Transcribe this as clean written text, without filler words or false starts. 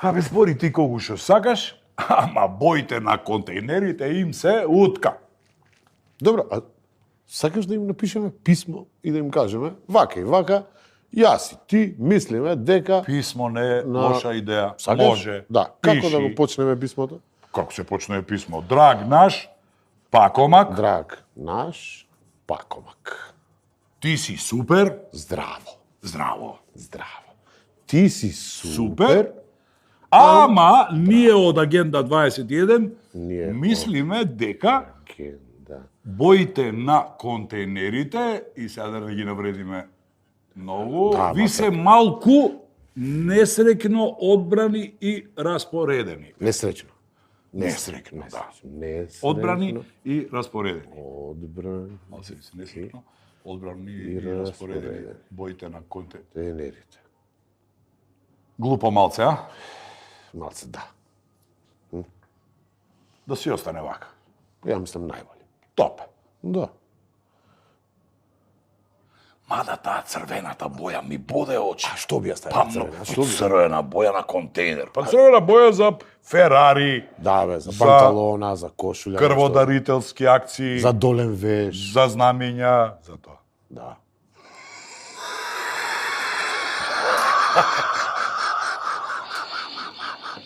Абе, збори ти колку што сакаш, ама боите на контейнерите им се утка. Добро, а сакаш да им напишеме писмо и да им кажеме вака и вака, јас и ти мислиме дека Писмо не е лоша идеја. Сакаш? Може. Да, како Пиши. да го почнеме писмото? Како се почне писмо? Драг наш, пакомак, Драг наш пакомак. ти си супер, Здраво, здраво. здраво. Ти си супер. Супер. Ама ние од Агенда 21 Ние мислиме дека Агенда. боите на контейнерите, и сега да не ги навредиме многу, Да, ви се малку несрекно одбрани и распоредени. Несреќно. Несрекно, да. Несреќно. Одбрани и распоредени. Одбрани. Малце се несрекно, одбрани И и распоредени. распоредени. Боите на контейнерите. Тенерите. Глупо малце, а? Малце да. Да си остане вака. Ја мислам најбоље. Топ. Да. Мада таа црвената боја ми боде очи. А што би ја ставил Па црвена? многу Што би? црвена боја на контейнер. Па црвена боја за Ферари, Да бе, за За панталона, за кошуља. крводарителски акции, За долен веш. за знамења, за тоа. Да.